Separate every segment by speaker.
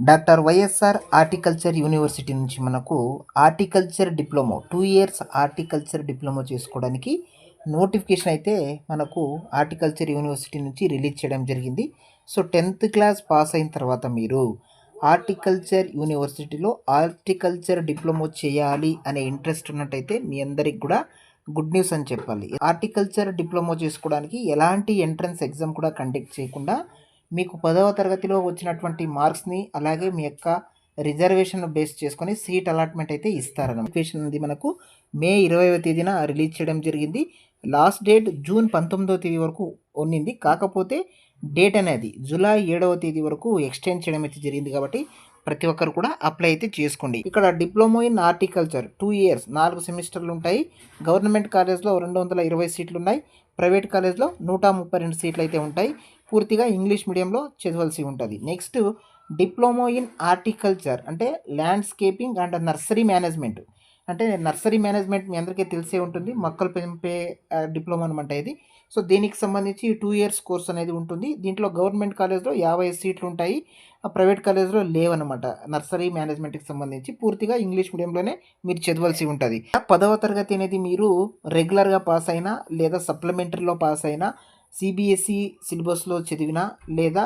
Speaker 1: Doctor YSR Horticulture university నుంచి మనకు horticulture diploma 2 years horticulture diploma చేసుకోవడానికి నోటిఫికేషన్ అయితే మనకు హార్టికల్చర్ యూనివర్సిటీ నుంచి రిలీజ్ చేయడం జరిగింది. సో 10th క్లాస్ పాస్ అయిన తర్వాత మీరు హార్టికల్చర్ యూనివర్సిటీలో హార్టికల్చర్ డిప్లొమా చేయాలి అనే ఇంట్రెస్ట్ ఉన్నట్టయితే మీ అందరికి కూడా గుడ్ న్యూస్ అని చెప్పాలి. హార్టికల్చర్ డిప్లొమా చేసుకోవడానికి ఎలాంటి ఎంట్రన్స్ ఎగ్జామ్ కూడా కండక్ట్ చేయకుండా మీకు 10వ తరగతిలో వచ్చినటువంటి మార్క్స్ని అలాగే మీ యొక్క రిజర్వేషన్ బేస్ చేసుకొని సీట్ అలాట్మెంట్ అయితే ఇస్తారన్నమాట. నోటిఫికేషన్ అనేది మనకు మే 20వ తేదీన రిలీజ్ చేయడం జరిగింది. లాస్ట్ డేట్ జూన్ 19వ తేదీ వరకు ఉన్నింది. కాకపోతే డేట్ అనేది జూలై 7వ తేదీ వరకు ఎక్స్టెండ్ చేయడం అయితే జరిగింది. కాబట్టి ప్రతి ఒక్కరు కూడా అప్లై అయితే చేసుకోండి. ఇక్కడ డిప్లొమా ఇన్ హార్టికల్చర్ 2 ఇయర్స్ 4 సెమిస్టర్లు ఉంటాయి. గవర్నమెంట్ కాలేజ్లో 220 సీట్లు ఉన్నాయి. ప్రైవేట్ కాలేజ్లో 132 సీట్లు అయితే ఉంటాయి. పూర్తిగా ఇంగ్లీష్ మీడియంలో చదవాల్సి ఉంటుంది. నెక్స్ట్ డిప్లొమా ఇన్ హార్టికల్చర్ అంటే ల్యాండ్స్కేపింగ్ అండ్ నర్సరీ మేనేజ్మెంట్. అంటే నర్సరీ మేనేజ్మెంట్ మీ అందరికీ తెలిసే ఉంటుంది. మొక్కలు పెంపే డిప్లొమా అనమాట ఇది. సో దీనికి సంబంధించి 2 ఇయర్స్ కోర్స్ అనేది ఉంటుంది. దీంట్లో గవర్నమెంట్ కాలేజ్లో 50 సీట్లు ఉంటాయి. ప్రైవేట్ కాలేజ్లో లేవన్నమాట. నర్సరీ మేనేజ్మెంట్కి సంబంధించి పూర్తిగా ఇంగ్లీష్ మీడియంలోనే మీరు చదవాల్సి ఉంటుంది. 10వ తరగతి అనేది మీరు రెగ్యులర్గా పాస్ అయినా లేదా సప్లిమెంటరీలో పాస్ అయినా సిబిఎస్ఈ సిలబస్లో చదివినా లేదా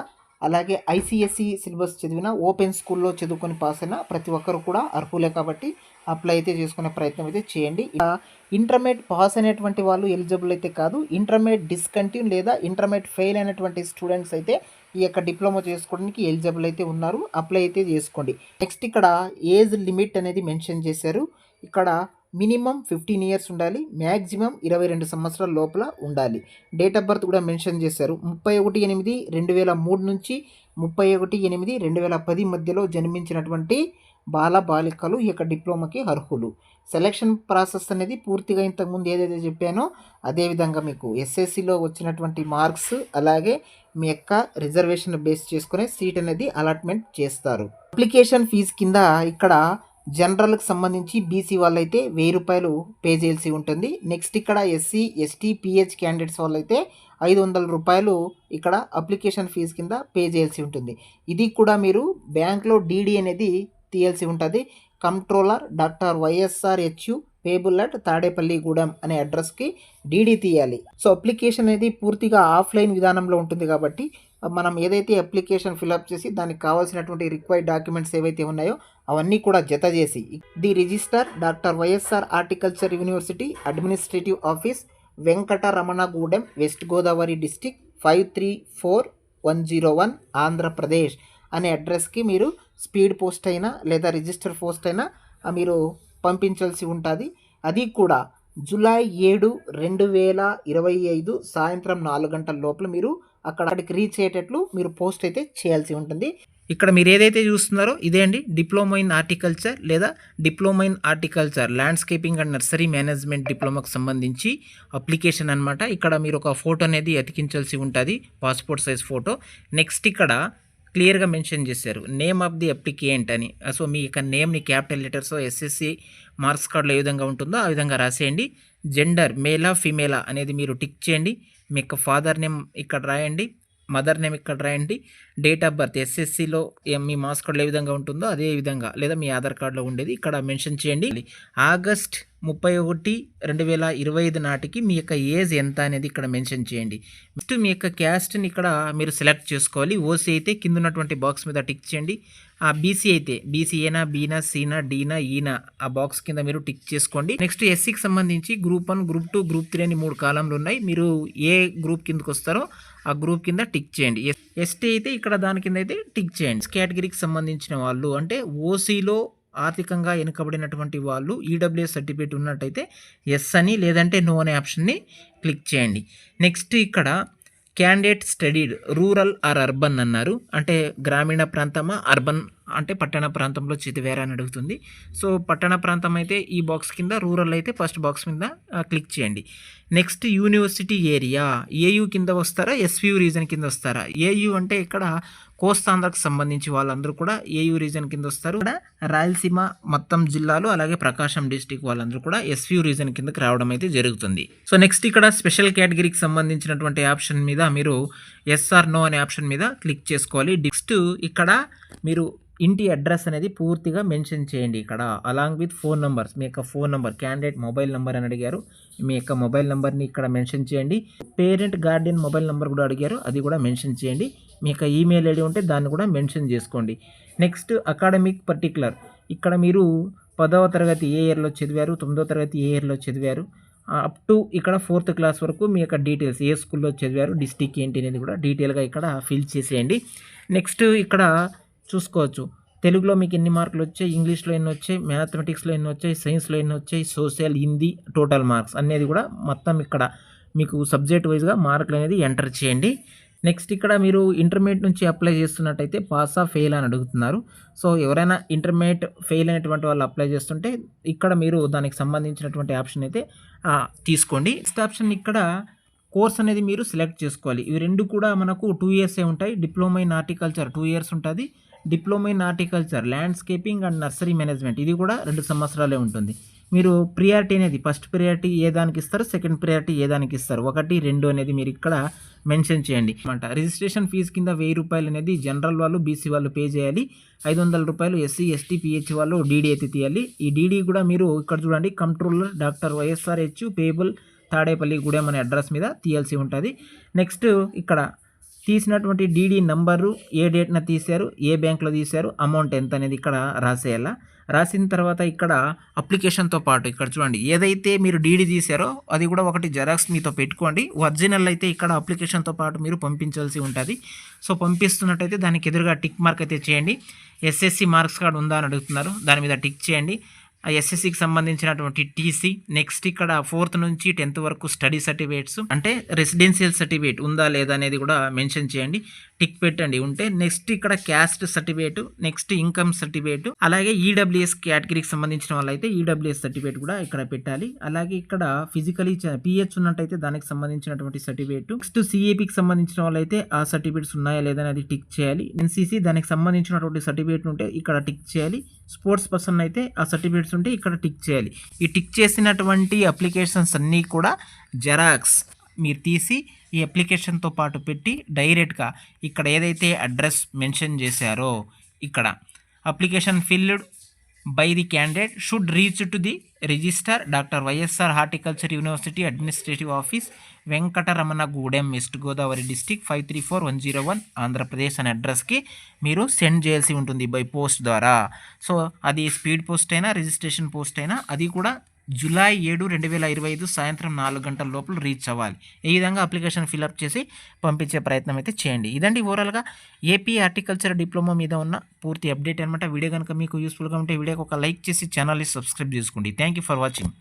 Speaker 1: అలాగే ఐసిఎస్ఈ సిలబస్ చదివినా ఓపెన్ స్కూల్లో చదువుకొని పాస్ అయినా ప్రతి ఒక్కరు కూడా అర్హులే. కాబట్టి అప్లై అయితే చేసుకునే ప్రయత్నం అయితే చేయండి. ఇంటర్మీడియట్ పాస్ అయినటువంటి వాళ్ళు ఎలిజిబుల్ అయితే కాదు. ఇంటర్మీడియట్ డిస్కంటిన్యూ లేదా ఇంటర్మీడియట్ ఫెయిల్ అయినటువంటి స్టూడెంట్స్ అయితే ఈ యొక్క డిప్లొమా చేసుకోవడానికి ఎలిజిబుల్ అయితే ఉన్నారు. అప్లై అయితే చేసుకోండి. నెక్స్ట్ ఇక్కడ ఏజ్ లిమిట్ అనేది మెన్షన్ చేశారు. ఇక్కడ మినిమం 15 ఇయర్స్ ఉండాలి. మ్యాక్సిమం 22 సంవత్సరాల లోపల ఉండాలి. డేట్ ఆఫ్ బర్త్ కూడా మెన్షన్ చేశారు. 31/8/2003 నుంచి 31/8/2010 మధ్యలో జన్మించినటువంటి బాలికలు ఈ యొక్క డిప్లొమాకి అర్హులు. సెలక్షన్ ప్రాసెస్ అనేది పూర్తిగా ఇంతకుముందు ఏదైతే చెప్పానో అదేవిధంగా మీకు ఎస్ఎస్సిలో వచ్చినటువంటి మార్క్స్ అలాగే మీ యొక్క రిజర్వేషన్ బేస్ చేసుకునే సీట్ అనేది అలాట్మెంట్ చేస్తారు. అప్లికేషన్ ఫీజు కింద ఇక్కడ జనరల్కి సంబంధించి బీసీ వాళ్ళైతే 1000 రూపాయలు పే చేయాల్సి ఉంటుంది. నెక్స్ట్ ఇక్కడ ఎస్సీ ఎస్టీ పిహెచ్ క్యాండిడేట్స్ వాళ్ళైతే 500 రూపాయలు ఇక్కడ అప్లికేషన్ ఫీజు కింద పే చేయాల్సి ఉంటుంది. ఇది కూడా మీరు బ్యాంక్లో డీడీ అనేది తీయాల్సి ఉంటుంది. Controller Doctor YSRHU payable at Tadepalligudem అనే అడ్రస్కి డీడీ తీయాలి. సో అప్లికేషన్ అనేది పూర్తిగా ఆఫ్లైన్ విధానంలో ఉంటుంది. కాబట్టి మనం ఏదైతే అప్లికేషన్ ఫిలప్ చేసి దానికి కావాల్సినటువంటి రిక్వైర్డ్ డాక్యుమెంట్స్ ఏవైతే ఉన్నాయో అవన్నీ కూడా జత చేసి the Register Doctor YSR Horticulture University Administrative Office Venkataramanagudem West Godavari district 534101 Andhra Pradesh అనే అడ్రస్కి మీరు స్పీడ్ పోస్ట్ అయినా లేదా రిజిస్టర్ పోస్ట్ అయినా మీరు పంపించాల్సి ఉంటుంది. అది కూడా జూలై 7, 2025 సాయంత్రం 4 గంటల లోపల మీరు అక్కడికి రీచ్ అయ్యేటట్లు మీరు పోస్ట్ అయితే చేయాల్సి ఉంటుంది. ఇక్కడ మీరు ఏదైతే చూస్తున్నారో ఇదే అండి డిప్లొమా ఇన్ హార్టికల్చర్ లేదా diploma in horticulture landscaping and nursery management డిప్లొమాకి సంబంధించి అప్లికేషన్ అనమాట. ఇక్కడ మీరు ఒక ఫోటో అనేది అతికించాల్సి ఉంటుంది, పాస్పోర్ట్ సైజ్ ఫోటో. నెక్స్ట్ ఇక్కడ క్లియర్గా మెన్షన్ చేశారు నేమ్ ఆఫ్ ది అప్లికెంట్ అని. సో మీ యొక్క నేమ్ని క్యాపిటల్ లెటర్స్ ఎస్ఎస్సి మార్క్స్ కార్డులో ఏ విధంగా ఉంటుందో ఆ విధంగా రాసేయండి. జెండర్ మేలా ఫీమేలా అనేది మీరు టిక్ చేయండి. మీ యొక్క ఫాదర్ నేమ్ ఇక్కడ రాయండి, మదర్ నేమ్ ఇక్కడ రాయండి. డేట్ ఆఫ్ బర్త్ ఎస్ఎస్సిలో మీ మార్క్స్ కార్డులో ఏ విధంగా ఉంటుందో అదే విధంగా లేదా మీ ఆధార్ కార్డులో ఉండేది ఇక్కడ మెన్షన్ చేయండి. ఆగస్ట్ 31, 2025 నాటికి మీ యొక్క ఏజ్ ఎంత అనేది ఇక్కడ మెన్షన్ చేయండి. నెక్స్ట్ మీ యొక్క క్యాస్ట్ని ఇక్కడ మీరు సెలెక్ట్ చేసుకోవాలి. ఓసీ అయితే కింద ఉన్నటువంటి బాక్స్ మీద టిక్ చేయండి. ఆ బీసీ అయితే బీసీ ఏనా బీనా సీనా డీనా ఈనా ఆ బాక్స్ కింద మీరు టిక్ చేసుకోండి. నెక్స్ట్ ఎస్సీకి సంబంధించి గ్రూప్ 1, గ్రూప్ 2, గ్రూప్ 3 అని 3 కాలంలు ఉన్నాయి. మీరు ఏ గ్రూప్ కిందకు వస్తారో ఆ గ్రూప్ కింద టిక్ చేయండి. ఎస్టీ అయితే ఇక్కడ దాని కింద అయితే టిక్ చేయండి. కేటగిరీకి సంబంధించిన వాళ్ళు అంటే ఓసీలో ఆర్థికంగా వెనుకబడినటువంటి వాళ్ళు ఈడబ్ల్యూఎస్ సర్టిఫికేట్ ఉన్నట్టయితే ఎస్ అని లేదంటే నో అనే ఆప్షన్ని క్లిక్ చేయండి. నెక్స్ట్ ఇక్కడ candidate studied rural or urban అన్నారు. అంటే గ్రామీణ ప్రాంతమా అర్బన్ అంటే పట్టణ ప్రాంతంలో చదివారా అని అడుగుతుంది. సో పట్టణ ప్రాంతం అయితే ఈ బాక్స్ కింద, రూరల్ అయితే ఫస్ట్ బాక్స్ మీద క్లిక్ చేయండి. నెక్స్ట్ యూనివర్సిటీ ఏరియా ఏయూ కింద వస్తారా ఎస్వియు రీజన్ కింద వస్తారా? ఏయూ అంటే ఇక్కడ కోస్తాంధ్రకు సంబంధించి వాళ్ళందరూ కూడా ఏయూ రీజన్ కింద వస్తారు. ఇక్కడ రాయలసీమ మొత్తం జిల్లాలు అలాగే ప్రకాశం డిస్టిక్ వాళ్ళందరూ కూడా ఎస్వియు రీజన్ కిందకి రావడం అయితే జరుగుతుంది. సో నెక్స్ట్ ఇక్కడ స్పెషల్ కేటగిరీకి సంబంధించినటువంటి ఆప్షన్ మీద మీరు ఎస్ ఆర్ నో అనే ఆప్షన్ మీద క్లిక్ చేసుకోవాలి. నెక్స్ట్ ఇక్కడ మీరు ఇంటి అడ్రస్ అనేది పూర్తిగా మెన్షన్ చేయండి ఇక్కడ. అలాంగ్ విత్ ఫోన్ నంబర్స్, మీ యొక్క phone number, candidate mobile number అని అడిగారు, మీ యొక్క మొబైల్ నంబర్ని ఇక్కడ మెన్షన్ చేయండి. పేరెంట్ గార్డియన్ మొబైల్ నంబర్ కూడా అడిగారు, అది కూడా మెన్షన్ చేయండి. మీ యొక్క ఈమెయిల్ ఐడి ఉంటే దాన్ని కూడా మెన్షన్ చేసుకోండి. నెక్స్ట్ అకాడమిక్ పర్టికులర్, ఇక్కడ మీరు 10వ తరగతి ఏ ఇయర్లో చదివారు, 9వ తరగతి ఏ ఇయర్లో చదివారు, అప్ టు ఇక్కడ 4th క్లాస్ వరకు మీ యొక్క డీటెయిల్స్, ఏ స్కూల్లో చదివారు, డిస్టిక్ ఏంటి అనేది కూడా డీటెయిల్గా ఇక్కడ ఫిల్ చేసేయండి. నెక్స్ట్ ఇక్కడ చూసుకోవచ్చు, తెలుగులో మీకు ఎన్ని మార్కులు వచ్చాయి, ఇంగ్లీష్లో ఎన్ని వచ్చాయి, మ్యాథమెటిక్స్లో ఎన్ని వచ్చాయి, సైన్స్లో ఎన్ని వచ్చాయి, సోషల్, హిందీ టోటల్ మార్క్స్ అనేది కూడా మొత్తం ఇక్కడ మీకు సబ్జెక్ట్ వైజ్గా మార్కులు అనేది ఎంటర్ చేయండి. నెక్స్ట్ ఇక్కడ మీరు ఇంటర్మీడియట్ నుంచి అప్లై చేస్తున్నట్టయితే పాస్ ఆ ఫెయిల్ అని అడుగుతున్నారు. సో ఎవరైనా ఇంటర్మీడియట్ ఫెయిల్ అయినటువంటి వాళ్ళు అప్లై చేస్తుంటే ఇక్కడ మీరు దానికి సంబంధించినటువంటి ఆప్షన్ అయితే తీసుకోండి. నెక్స్ట్ ఆప్షన్ ఇక్కడ కోర్స్ అనేది మీరు సెలెక్ట్ చేసుకోవాలి. ఇవి రెండు కూడా మనకు 2 years ఉంటాయి. డిప్లొమా ఇన్ హార్టికల్చర్ 2 years ఉంటుంది. Diploma in horticulture landscaping and nursery management ఇది కూడా 2 సంవత్సరాలే ఉంటుంది. మీరు ప్రియారిటీ అనేది ఫస్ట్ ప్రియారిటీ ఏ దానికి ఇస్తారు, సెకండ్ ప్రియారిటీ ఏ దానికి ఇస్తారు, 1, 2 అనేది మీరు ఇక్కడ మెన్షన్ చేయండి అనమాట. రిజిస్ట్రేషన్ ఫీజు కింద 1000 రూపాయలు అనేది జనరల్ వాళ్ళు, బీసీ వాళ్ళు పే చేయాలి. 500 రూపాయలు ఎస్సీ, ఎస్టీ, పిహెచ్ వాళ్ళు డీడీ అయితే తీయాలి. ఈ డీడీ కూడా మీరు ఇక్కడ చూడండి, controller Doctor YSRH payable Tadepalli Gudem అనే అడ్రస్ మీద తీయాల్సి ఉంటుంది. నెక్స్ట్ ఇక్కడ తీసినటువంటి డీడీ నంబరు, ఏ డేట్న తీశారు, ఏ బ్యాంక్లో తీశారు, అమౌంట్ ఎంత అనేది ఇక్కడ రాసేయాల. రాసిన తర్వాత ఇక్కడ అప్లికేషన్తో పాటు ఇక్కడ చూడండి, ఏదైతే మీరు డీడీ తీశారో అది కూడా ఒకటి జెరాక్స్ మీతో పెట్టుకోండి. ఒరిజినల్ అయితే ఇక్కడ అప్లికేషన్తో పాటు మీరు పంపించాల్సి ఉంటుంది. సో పంపిస్తున్నట్టయితే దానికి ఎదురుగా టిక్ మార్క్ అయితే చేయండి. ఎస్ఎస్సి మార్క్స్ కార్డు ఉందా అని అడుగుతున్నారు, దాని మీద టిక్ చేయండి. ఆ ఎస్ఎస్సికి సంబంధించినటువంటి టీసీ, నెక్స్ట్ ఇక్కడ 4th నుంచి 10th వరకు స్టడీ సర్టిఫికేట్స్ అంటే రెసిడెన్షియల్ సర్టిఫికేట్ ఉందా లేదా అనేది కూడా మెన్షన్ చేయండి, టిక్ పెట్టండి ఉంటే. నెక్స్ట్ ఇక్కడ caste certificate, next income certificate, అలాగే ఈడబ్ల్యూఎస్ కేటగిరీకి సంబంధించిన వాళ్ళైతే ఈడబ్ల్యూఎస్ సర్టిఫికేట్ కూడా ఇక్కడ పెట్టాలి. అలాగే ఇక్కడ ఫిజికలీ పిహెచ్ ఉన్నట్టయితే దానికి సంబంధించినటువంటి సర్టిఫికేట్, నెక్స్ట్ సిఏపికి సంబంధించిన వాళ్ళైతే ఆ సర్టిఫికేట్స్ ఉన్నాయా లేదా అనేది టిక్ చేయాలి. ఎన్సీసీ దానికి సంబంధించినటువంటి సర్టిఫికేట్ ఉంటే ఇక్కడ టిక్ చేయాలి. స్పోర్ట్స్ పర్సన్ అయితే ఆ సర్టిఫికేట్స్ ఉంటే ఇక్కడ టిక్ చేయాలి. ఈ టిక్ చేసినటువంటి అప్లికేషన్స్ అన్నీ కూడా జెరాక్స్ మీరు తీసి ఈ అప్లికేషన్తో పాటు పెట్టి డైరెక్ట్గా ఇక్కడ ఏదైతే అడ్రస్ మెన్షన్ చేశారో ఇక్కడ application filled by the candidate should reach to the Register Doctor YSR Horticulture University Administrative Office, Venkataramanagudem, West Godavari district 534101 Andhra Pradesh అనే అడ్రస్కి మీరు సెండ్ చేయాల్సి ఉంటుంది బై పోస్ట్ ద్వారా. సో అది స్పీడ్ పోస్ట్ అయినా రిజిస్ట్రేషన్ పోస్ట్ అయినా అది కూడా జూలై 7, 2025 సాయంత్రం 4 గంటల లోపల రీచ్ అవ్వాలి. ఈ విధంగా అప్లికేషన్ ఫిల్అప్ చేసి పంపించే ప్రయత్నం అయితే చేయండి. ఇదండి ఓవరాల్గా ఏపీ హార్టికల్చర్ డిప్లొమా మీద ఉన్న పూర్తి అప్డేట్ అనమాట. వీడియో కనుక మీకు యూస్ఫుల్గా ఉంటే వీడియోకి ఒక లైక్ చేసి ఛానల్ని సబ్స్క్రైబ్ చేసుకోండి. Thank you for watching.